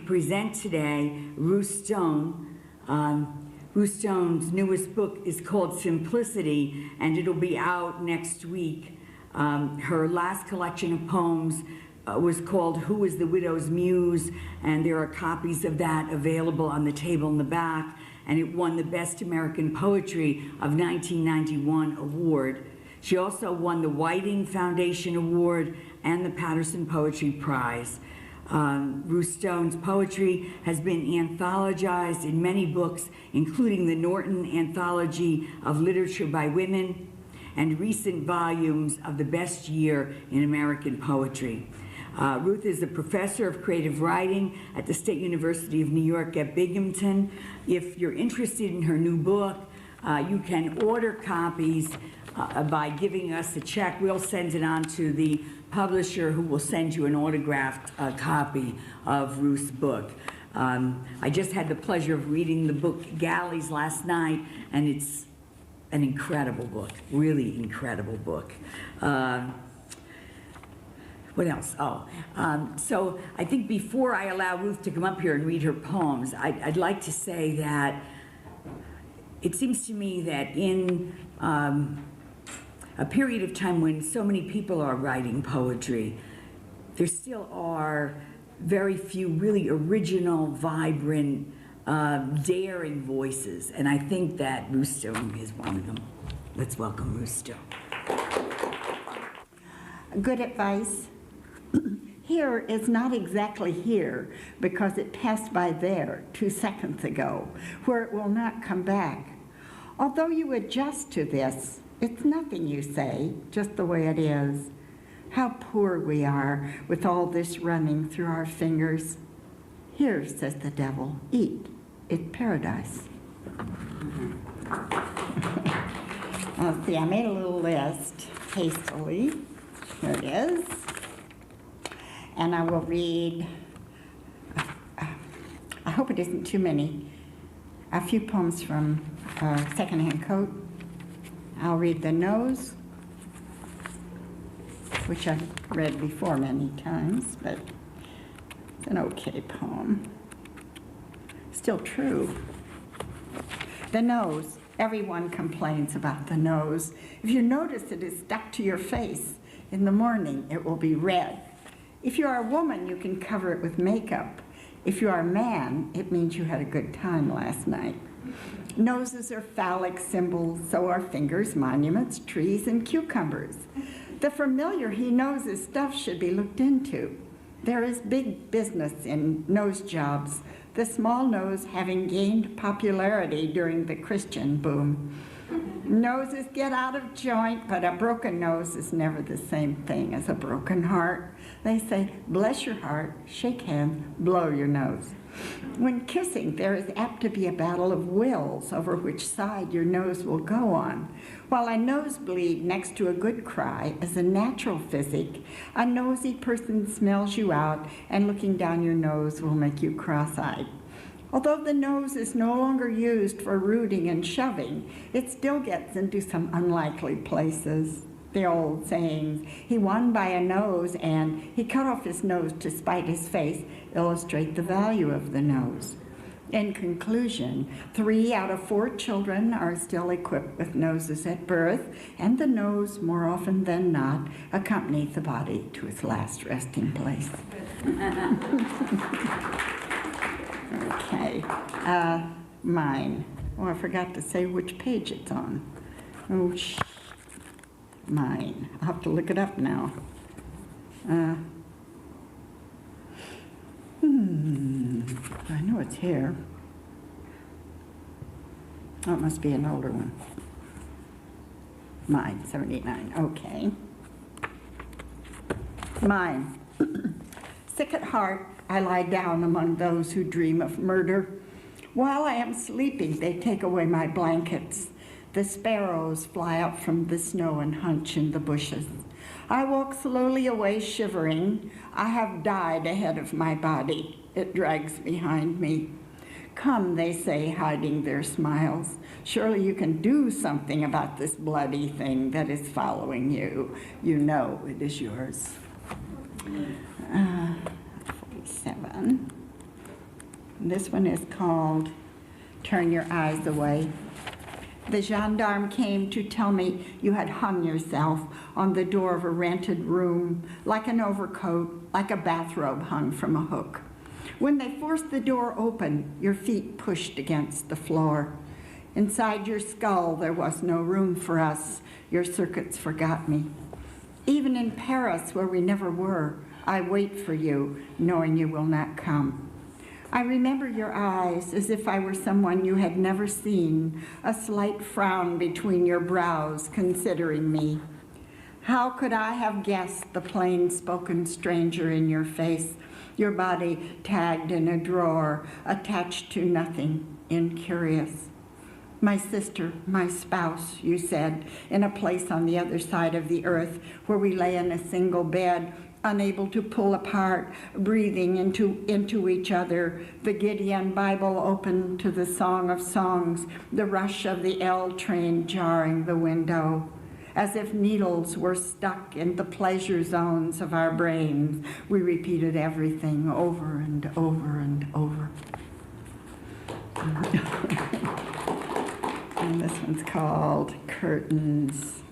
present today Ruth Stone. Ruth Stone's newest book is called Simplicity, and it'll be out next week. Her last collection of poems was called Who is the Widow's Muse, and there are copies of that available on the table in the back, and it won the Best American Poetry of 1991 award. She also won the Whiting Foundation Award and the Patterson Poetry Prize. Ruth Stone's poetry has been anthologized in many books, including the Norton Anthology of Literature by Women and recent volumes of The Best Year in American Poetry. Ruth is a professor of creative writing at the State University of New York at Binghamton. If you're interested in her new book, you can order copies by giving us a check. We'll send it on to the publisher, who will send you an autographed copy of Ruth's book. I just had the pleasure of reading the book Galleys last night, and it's an incredible book, really incredible book. What else? So I think before I allow Ruth to come up here and read her poems, I'd like to say that it seems to me that in a period of time when so many people are writing poetry, there still are very few really original, vibrant, daring voices, and I think that Ruth Stone is one of them. Let's welcome Ruth Stone. Good advice. Here is not exactly here because it passed by there 2 seconds ago, where it will not come back. Although you adjust to this, it's nothing you say, just the way it is. How poor we are with all this running through our fingers. Here, says the devil, eat. It's paradise. Let's see, I made a little list hastily. Here it is. And I will read, I hope it isn't too many, a few poems from Secondhand Coat. I'll read The Nose, which I've read before many times, but it's an okay poem. Still true. The nose. Everyone complains about the nose. If you notice it is stuck to your face in the morning, it will be red. If you are a woman, you can cover it with makeup. If you are a man, it means you had a good time last night. Noses are phallic symbols, so are fingers, monuments, trees, and cucumbers. The familiar he knows his stuff should be looked into. There is big business in nose jobs, the small nose having gained popularity during the Christian boom. Noses get out of joint, but a broken nose is never the same thing as a broken heart. They say, bless your heart, shake hands, blow your nose. When kissing, there is apt to be a battle of wills over which side your nose will go on. While a nosebleed next to a good cry is a natural physic, a nosy person smells you out, and looking down your nose will make you cross-eyed. Although the nose is no longer used for rooting and shoving, it still gets into some unlikely places. The old sayings, he won by a nose and he cut off his nose to spite his face, illustrate the value of the nose. In conclusion, 3 out of 4 children are still equipped with noses at birth, and the nose, more often than not, accompanies the body to its last resting place. Okay, mine. Oh, I forgot to say which page it's on. Oh, mine. I'll have to look it up now. I know it's here. Oh, it must be an older one. Mine, 79, okay. Mine. Sick at heart, I lie down among those who dream of murder. While I am sleeping, they take away my blankets. The sparrows fly up from the snow and hunch in the bushes. I walk slowly away shivering. I have died ahead of my body. It drags behind me. Come, they say, hiding their smiles. Surely you can do something about this bloody thing that is following you. You know it is yours. 47. This one is called Turn Your Eyes Away. The gendarme came to tell me you had hung yourself on the door of a rented room, like an overcoat, like a bathrobe hung from a hook. When they forced the door open, your feet pushed against the floor. Inside your skull, there was no room for us. Your circuits forgot me. Even in Paris, where we never were, I wait for you, knowing you will not come. I remember your eyes as if I were someone you had never seen, a slight frown between your brows, considering me. How could I have guessed the plain-spoken stranger in your face, your body tagged in a drawer, attached to nothing, incurious? My sister, my spouse, you said, in a place on the other side of the earth where we lay in a single bed, unable to pull apart, breathing into each other, the Gideon Bible open to the Song of Songs, the rush of the L train jarring the window. As if needles were stuck in the pleasure zones of our brains, we repeated everything over and over and over. And this one's called Curtains.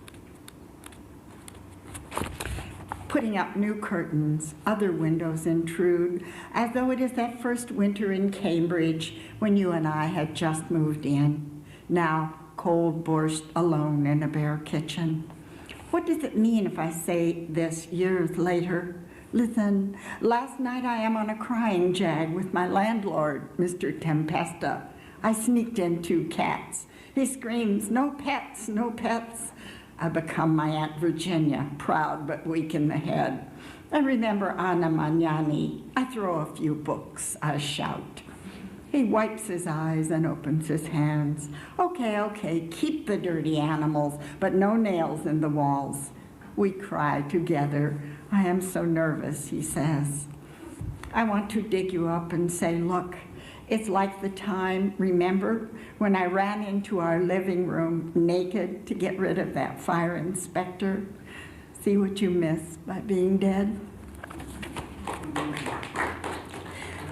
Putting up new curtains, other windows intrude, as though it is that first winter in Cambridge when you and I had just moved in. Now, cold borscht alone in a bare kitchen. What does it mean if I say this years later? Listen, last night I am on a crying jag with my landlord, Mr. Tempesta. I sneaked in 2 cats. He screams, "No pets, no pets." I become my Aunt Virginia, proud but weak in the head. I remember Anna Magnani. I throw a few books, I shout. He wipes his eyes and opens his hands. Okay, keep the dirty animals, but no nails in the walls. We cry together. I am so nervous, he says. I want to dig you up and say, look, it's like the time, remember, when I ran into our living room naked to get rid of that fire inspector? See what you miss by being dead?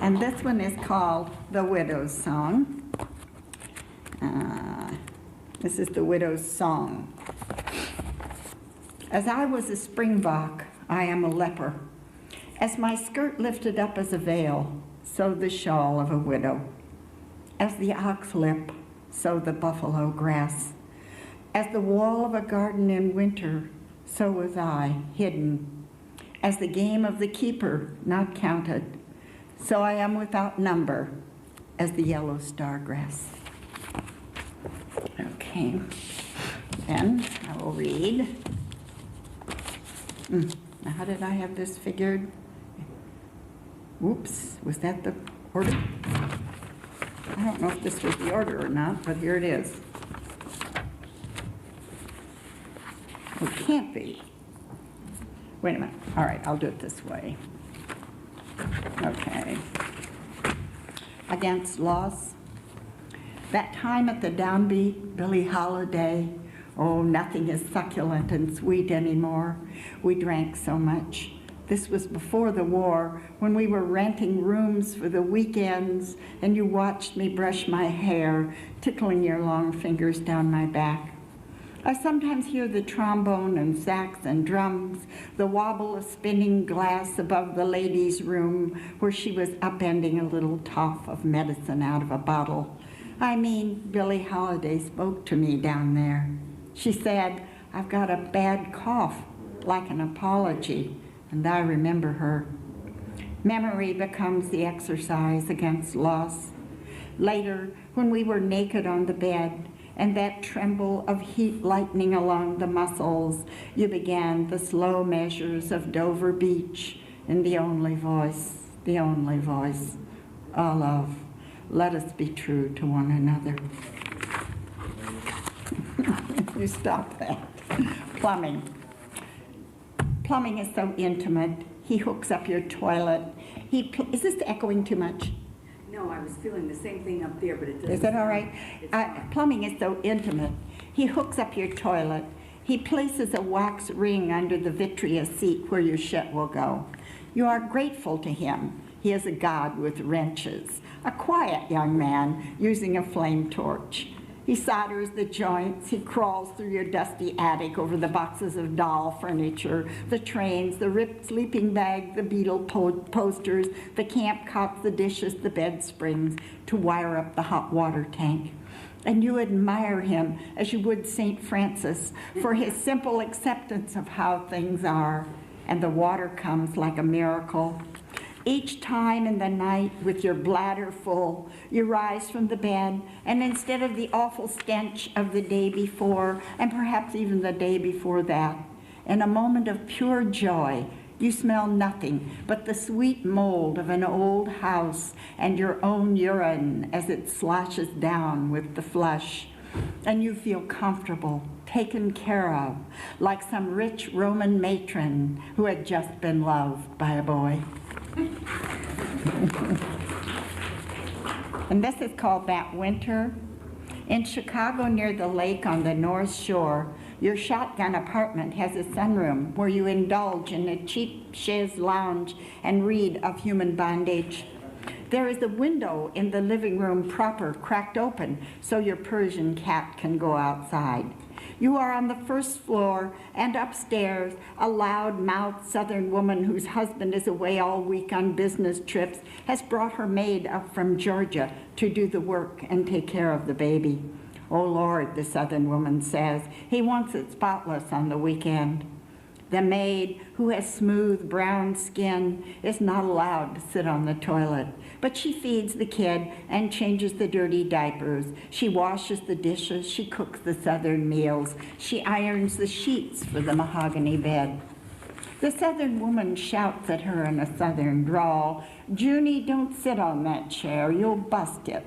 And this one is called The Widow's Song. This is The Widow's Song. As I was a springbok, I am a leper. As my skirt lifted up as a veil, so the shawl of a widow. As the ox lip, so the buffalo grass. As the wall of a garden in winter, so was I, hidden. As the game of the keeper, not counted, so I am without number, as the yellow stargrass. Okay, then I will read. Now, how did I have this figured? Whoops, was that the order? I don't know if this was the order or not, but here it is. It can't be. Wait a minute. All right, I'll do it this way. Okay. Against Loss. That time at the downbeat, Billie Holiday. Oh, nothing is succulent and sweet anymore. We drank so much. This was before the war, when we were renting rooms for the weekends, and you watched me brush my hair, tickling your long fingers down my back. I sometimes hear the trombone and sax and drums, the wobble of spinning glass above the ladies' room where she was upending a little toff of medicine out of a bottle. I mean, Billie Holiday spoke to me down there. She said, I've got a bad cough, like an apology, and I remember her. Memory becomes the exercise against loss. Later, when we were naked on the bed, and that tremble of heat lightning along the muscles, you began the slow measures of Dover Beach in the only voice, oh love, let us be true to one another. You stop that. Plumbing. Plumbing is so intimate. He hooks up your toilet. Is this echoing too much? No, I was feeling the same thing up there, but it doesn't. Is that all right? Plumbing is so intimate. He hooks up your toilet. He places a wax ring under the vitreous seat where your shit will go. You are grateful to him. He is a god with wrenches, a quiet young man using a flame torch. He solders the joints, he crawls through your dusty attic over the boxes of doll furniture, the trains, the ripped sleeping bag, the Beatle posters, the camp cots, the dishes, the bed springs, to wire up the hot water tank. And you admire him as you would St. Francis for his simple acceptance of how things are, and the water comes like a miracle. Each time in the night, with your bladder full, you rise from the bed, and instead of the awful stench of the day before, and perhaps even the day before that, in a moment of pure joy, you smell nothing but the sweet mold of an old house and your own urine as it sloshes down with the flush. And you feel comfortable, taken care of, like some rich Roman matron who had just been loved by a boy. And this is called That Winter. In Chicago, near the lake on the North Shore, your shotgun apartment has a sunroom where you indulge in a cheap chaise lounge and read of human bondage. There is a window in the living room proper cracked open so your Persian cat can go outside. You are on the first floor, and upstairs, a loud-mouthed Southern woman whose husband is away all week on business trips has brought her maid up from Georgia to do the work and take care of the baby. Oh, Lord, the Southern woman says, he wants it spotless on the weekend. The maid, who has smooth brown skin, is not allowed to sit on the toilet, but she feeds the kid and changes the dirty diapers. She washes the dishes, she cooks the Southern meals, she irons the sheets for the mahogany bed. The Southern woman shouts at her in a Southern drawl, "Junie, don't sit on that chair, you'll bust it."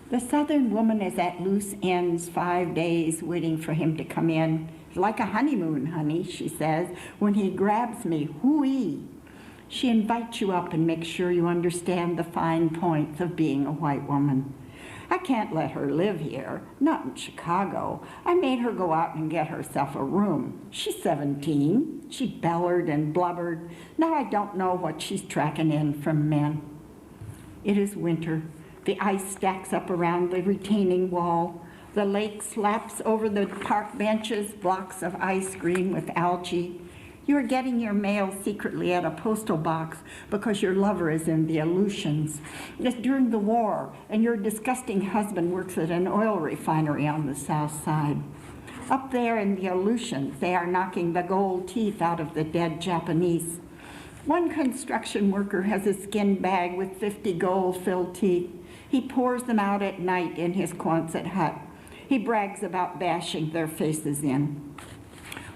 The Southern woman is at loose ends 5 days waiting for him to come in. "Like a honeymoon, honey," she says, "when he grabs me, hoo-ee." She invites you up and makes sure you understand the fine points of being a white woman. "I can't let her live here, not in Chicago. I made her go out and get herself a room. She's 17. She bellered and blubbered. Now I don't know what she's tracking in from men." It is winter. The ice stacks up around the retaining wall. The lake slaps over the park benches, blocks of ice green with algae. You are getting your mail secretly at a postal box because your lover is in the Aleutians. It's during the war, and your disgusting husband works at an oil refinery on the south side. Up there in the Aleutians, they are knocking the gold teeth out of the dead Japanese. One construction worker has a skin bag with 50 gold-filled teeth. He pours them out at night in his Quonset hut. He brags about bashing their faces in.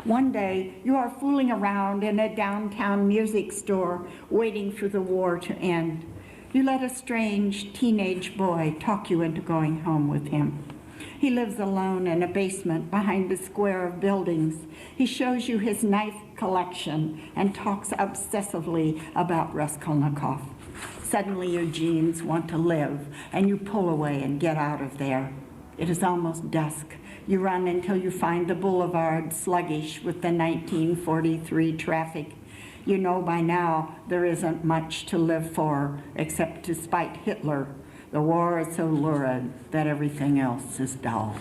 One day, you are fooling around in a downtown music store, waiting for the war to end. You let a strange teenage boy talk you into going home with him. He lives alone in a basement behind a square of buildings. He shows you his knife collection and talks obsessively about Raskolnikov. Suddenly your jeans want to live, and you pull away and get out of there. It is almost dusk. You run until you find the boulevard sluggish with the 1943 traffic. You know by now there isn't much to live for except to spite Hitler. The war is so lurid that everything else is dull.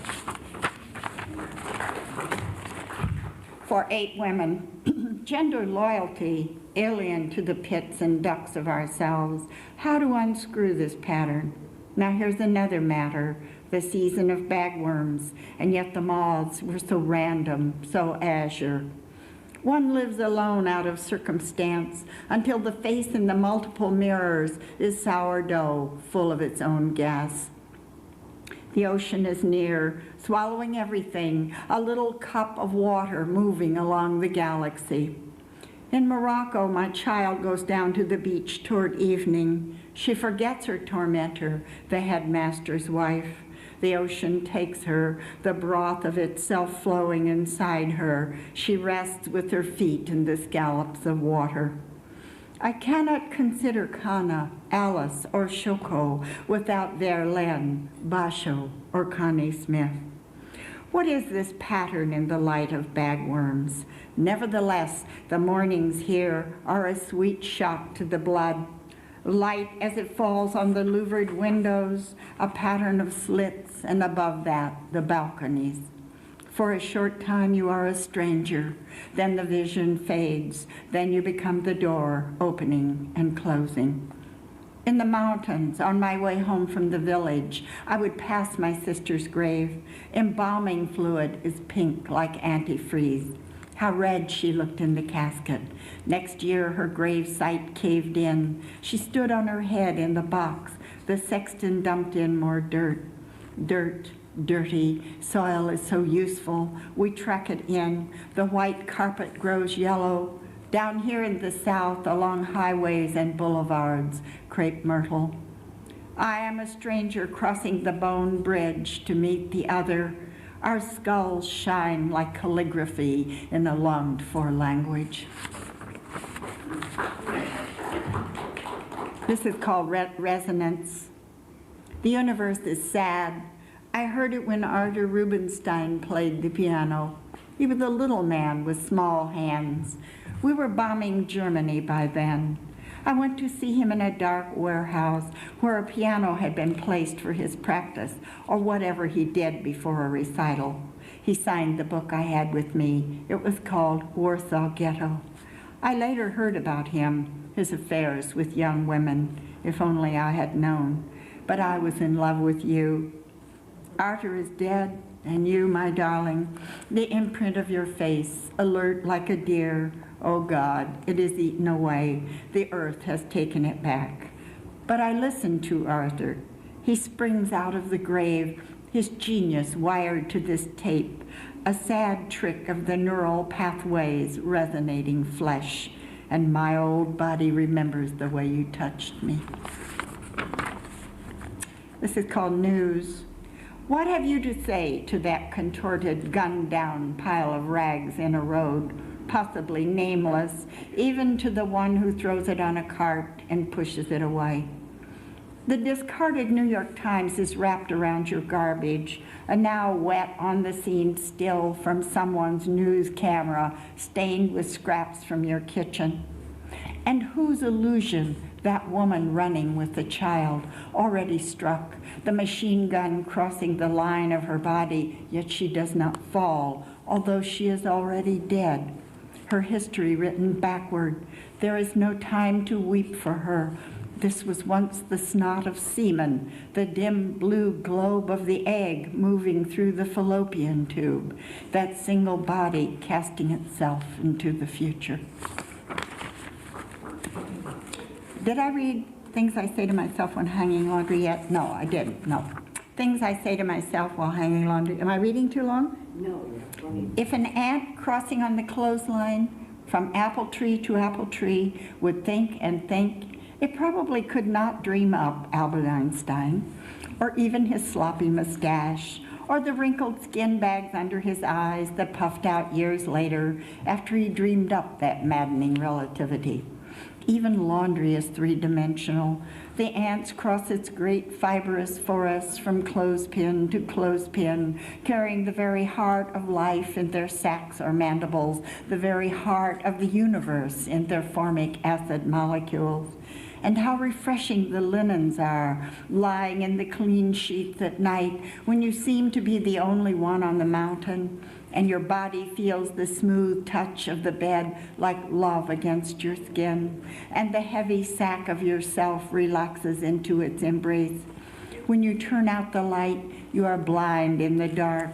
For 8 women, gender loyalty, alien to the pits and ducks of ourselves. How to unscrew this pattern? Now here's another matter. The season of bagworms, and yet the moths were so random, so azure. One lives alone out of circumstance until the face in the multiple mirrors is sourdough, full of its own gas. The ocean is near, swallowing everything, a little cup of water moving along the galaxy. In Morocco, my child goes down to the beach toward evening. She forgets her tormentor, the headmaster's wife. The ocean takes her, the broth of itself flowing inside her. She rests with her feet in the scallops of water. I cannot consider Kana, Alice, or Shoko without Verlaine, Basho, or Connie Smith. What is this pattern in the light of bagworms? Nevertheless, the mornings here are a sweet shock to the blood. light as it falls on the louvered windows, a pattern of slits, and above that, the balconies. For a short time you are a stranger, then the vision fades, then you become the door opening and closing. In the mountains, on my way home from the village, I would pass my sister's grave. Embalming fluid is pink like antifreeze. How red she looked in the casket. Next year, her grave site caved in. She stood on her head in the box. The sexton dumped in more dirt. Dirt, dirty. Soil is so useful. We truck it in. The white carpet grows yellow. Down here in the south, along highways and boulevards, crepe myrtle. I am a stranger crossing the bone bridge to meet the other. Our skulls shine like calligraphy in a longed-for language. This is called Resonance. The universe is sad. I heard it when Arthur Rubinstein played the piano. He was a little man with small hands. We were bombing Germany by then. I went to see him in a dark warehouse where a piano had been placed for his practice, or whatever he did before a recital. He signed the book I had with me. It was called Warsaw Ghetto. I later heard about him, his affairs with young women, if only I had known. But I was in love with you. Arthur is dead, and you, my darling, the imprint of your face, alert like a deer. Oh God, it is eaten away. The earth has taken it back. But I listen to Arthur. He springs out of the grave, his genius wired to this tape, a sad trick of the neural pathways resonating flesh. And my old body remembers the way you touched me. This is called News. What have you to say to that contorted, gunned-down pile of rags in a road, possibly nameless, even to the one who throws it on a cart and pushes it away? The discarded New York Times is wrapped around your garbage, a now wet on-the-scene still from someone's news camera stained with scraps from your kitchen. And whose illusion that woman running with the child, already struck, the machine gun crossing the line of her body, yet she does not fall, although she is already dead. Her history written backward. There is no time to weep for her. This was once the snot of semen, the dim blue globe of the egg moving through the fallopian tube, that single body casting itself into the future. Did I read Things I Say to Myself When Hanging Laundry yet? No, I didn't, no. Things I Say to Myself While Hanging Laundry. Am I reading too long? No. If an ant crossing on the clothesline from apple tree to apple tree would think and think, it probably could not dream up Albert Einstein, or even his sloppy mustache, or the wrinkled skin bags under his eyes that puffed out years later after he dreamed up that maddening relativity. Even laundry is three-dimensional. The ants cross its great fibrous forests from clothespin to clothespin, carrying the very heart of life in their sacs or mandibles, the very heart of the universe in their formic acid molecules. And how refreshing the linens are, lying in the clean sheets at night when you seem to be the only one on the mountain, and your body feels the smooth touch of the bed like love against your skin, and the heavy sack of yourself relaxes into its embrace. When you turn out the light, you are blind in the dark,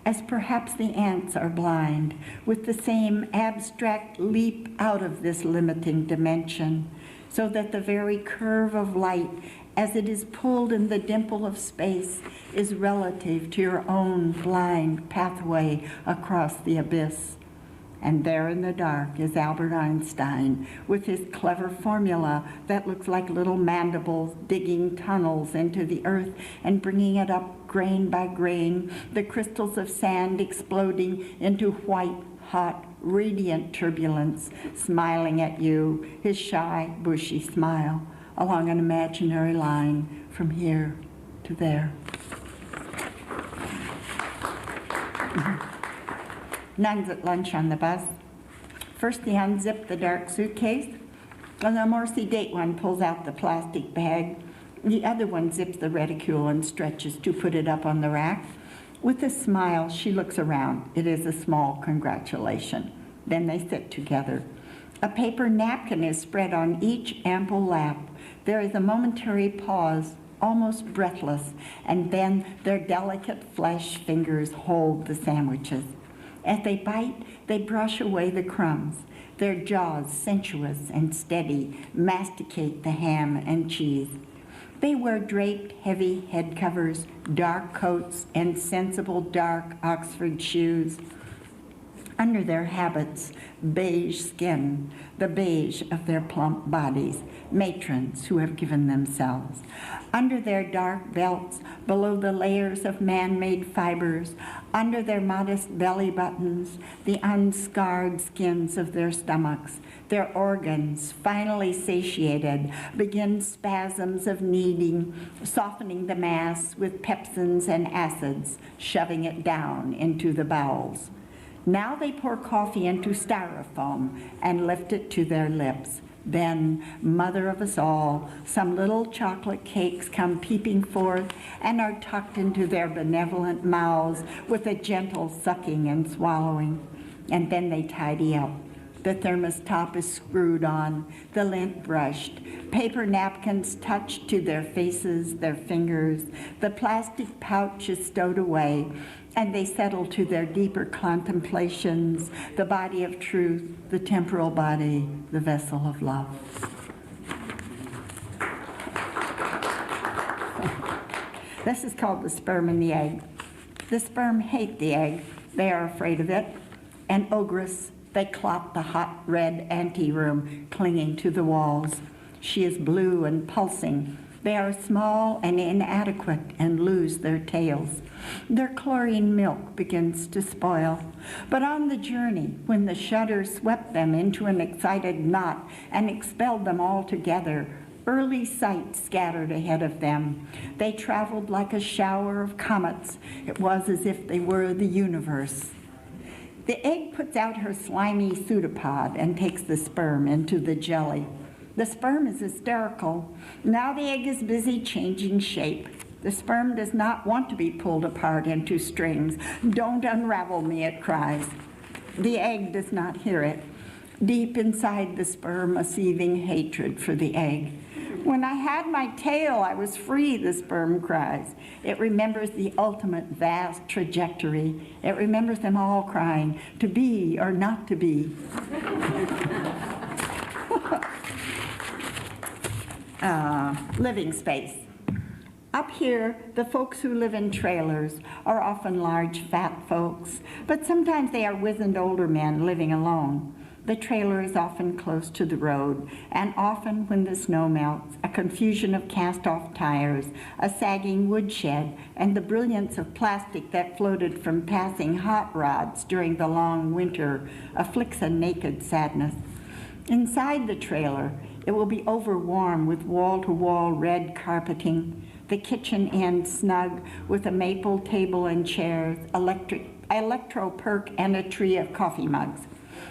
as perhaps the ants are blind, with the same abstract leap out of this limiting dimension, so that the very curve of light, as it is pulled in the dimple of space, is relative to your own blind pathway across the abyss. And there in the dark is Albert Einstein with his clever formula that looks like little mandibles digging tunnels into the earth and bringing it up grain by grain, the crystals of sand exploding into white, hot, radiant turbulence, smiling at you, his shy, bushy smile, along an imaginary line from here to there. Nuns at lunch on the bus. First they unzip the dark suitcase, And the more sedate one pulls out the plastic bag. The other one zips the reticule and stretches to put it up on the rack. With a smile, she looks around. It is a small congratulation. Then they sit together. A paper napkin is spread on each ample lap. There is a momentary pause, almost breathless, and then their delicate flesh fingers hold the sandwiches. As they bite, they brush away the crumbs. Their jaws, sensuous and steady, masticate the ham and cheese. They wear draped, heavy head covers, dark coats, and sensible dark Oxford shoes. Under their habits, beige skin, the beige of their plump bodies, matrons who have given themselves. Under their dark belts, below the layers of man-made fibers, under their modest belly buttons, the unscarred skins of their stomachs, their organs, finally satiated, begin spasms of kneading, softening the mass with pepsins and acids, shoving it down into the bowels. Now they pour coffee into styrofoam and lift it to their lips. Then, mother of us all, some little chocolate cakes come peeping forth and are tucked into their benevolent mouths with a gentle sucking and swallowing. And then they tidy up. The thermos top is screwed on, the lint brushed, paper napkins touched to their faces, their fingers, the plastic pouch is stowed away, and they settle to their deeper contemplations, the body of truth, the temporal body, the vessel of love. This is called the sperm and the egg. The sperm hate the egg. They are afraid of it. And ogress, they clot the hot red anteroom clinging to the walls. She is blue and pulsing. They are small and inadequate and lose their tails. Their chlorine milk begins to spoil. But on the journey, when the shudder swept them into an excited knot and expelled them all together, early sight scattered ahead of them. They traveled like a shower of comets. It was as if they were the universe. The egg puts out her slimy pseudopod and takes the sperm into the jelly. The sperm is hysterical. Now the egg is busy changing shape. The sperm does not want to be pulled apart into strings. Don't unravel me, it cries. The egg does not hear it. Deep inside the sperm, a seething hatred for the egg. When I had my tail, I was free, the sperm cries. It remembers the ultimate vast trajectory. It remembers them all crying, to be or not to be. Living space. Up here, the folks who live in trailers are often large, fat folks, but sometimes they are wizened older men living alone. The trailer is often close to the road, and often when the snow melts, a confusion of cast-off tires, a sagging woodshed, and the brilliance of plastic that floated from passing hot rods during the long winter afflicts a naked sadness. Inside the trailer, it will be overwarm with wall-to-wall red carpeting, the kitchen end snug with a maple table and chairs, electro-perk, and a tree of coffee mugs.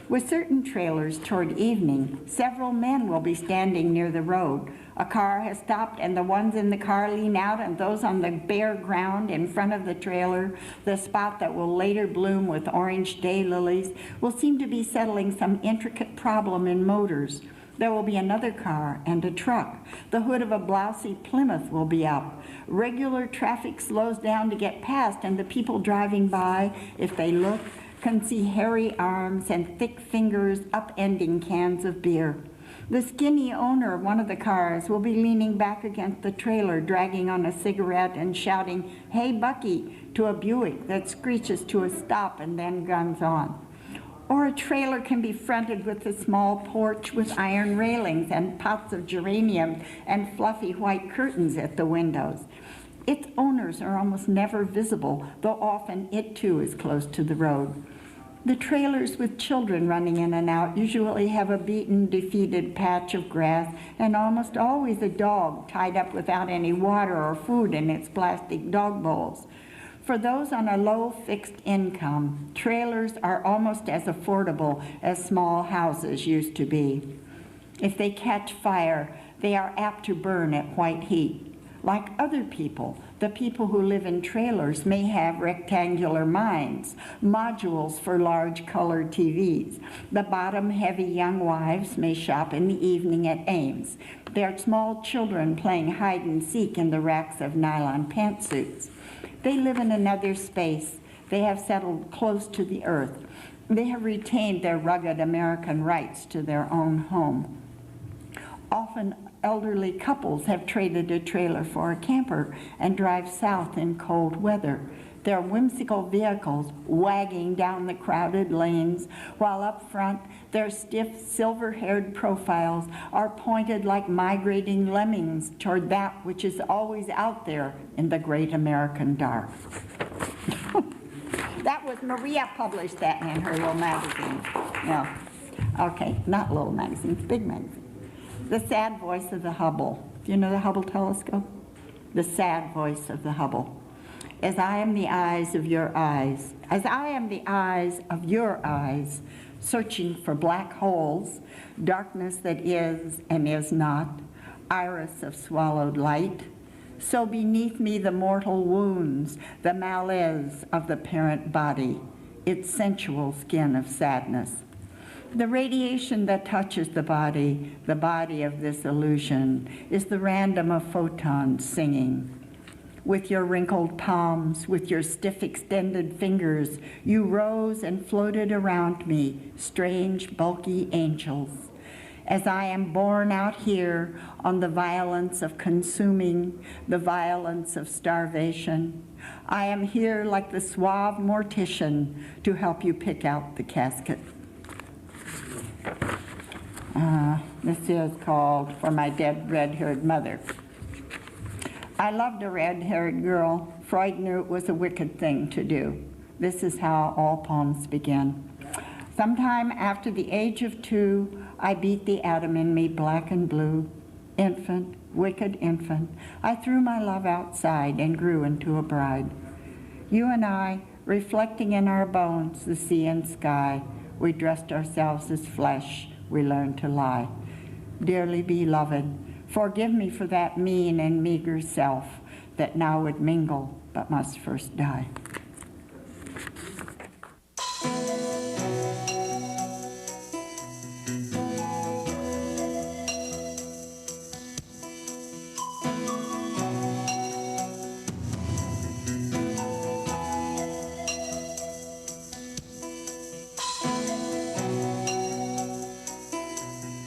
With certain trailers toward evening, several men will be standing near the road. A car has stopped and the ones in the car lean out, and those on the bare ground in front of the trailer, the spot that will later bloom with orange daylilies, will seem to be settling some intricate problem in motors. There will be another car and a truck. The hood of a blousy Plymouth will be up. Regular traffic slows down to get past, and the people driving by, if they look, can see hairy arms and thick fingers upending cans of beer. The skinny owner of one of the cars will be leaning back against the trailer, dragging on a cigarette and shouting, "Hey, Bucky," to a Buick that screeches to a stop and then guns on. Or a trailer can be fronted with a small porch with iron railings and pots of geraniums and fluffy white curtains at the windows. Its owners are almost never visible, though often it too is close to the road. The trailers with children running in and out usually have a beaten, defeated patch of grass and almost always a dog tied up without any water or food in its plastic dog bowls. For those on a low fixed income, trailers are almost as affordable as small houses used to be. If they catch fire, they are apt to burn at white heat. Like other people, the people who live in trailers may have rectangular minds, modules for large color TVs. The bottom-heavy young wives may shop in the evening at Ames. There are small children playing hide and seek in the racks of nylon pantsuits. They live in another space. They have settled close to the earth. They have retained their rugged American rights to their own home. Often elderly couples have traded a trailer for a camper and drive south in cold weather. Their whimsical vehicles wagging down the crowded lanes, while up front their stiff silver-haired profiles are pointed like migrating lemmings toward that which is always out there in the great American dark. That was Maria published that in her little magazine. No, okay, not little magazines, big magazine. The sad voice of the Hubble. Do you know the Hubble telescope? The sad voice of the Hubble. As I am the eyes of your eyes, as I am the eyes of your eyes, searching for black holes, darkness that is and is not, iris of swallowed light, so beneath me the mortal wounds, the malaise of the parent body, its sensual skin of sadness. The radiation that touches the body of this illusion, is the random of photons singing. With your wrinkled palms, with your stiff extended fingers, you rose and floated around me, strange, bulky angels. As I am borne out here on the violence of consuming, the violence of starvation, I am here like the suave mortician to help you pick out the casket. This is called For My Dead Red-Haired Mother. I loved a red-haired girl. Freud knew it was a wicked thing to do. This is how all poems begin. Sometime after the age of 2, I beat the atom in me black and blue. Infant, wicked infant, I threw my love outside and grew into a bride. You and I, reflecting in our bones the sea and sky, we dressed ourselves as flesh, we learned to lie. Dearly beloved, forgive me for that mean and meager self that now would mingle but must first die.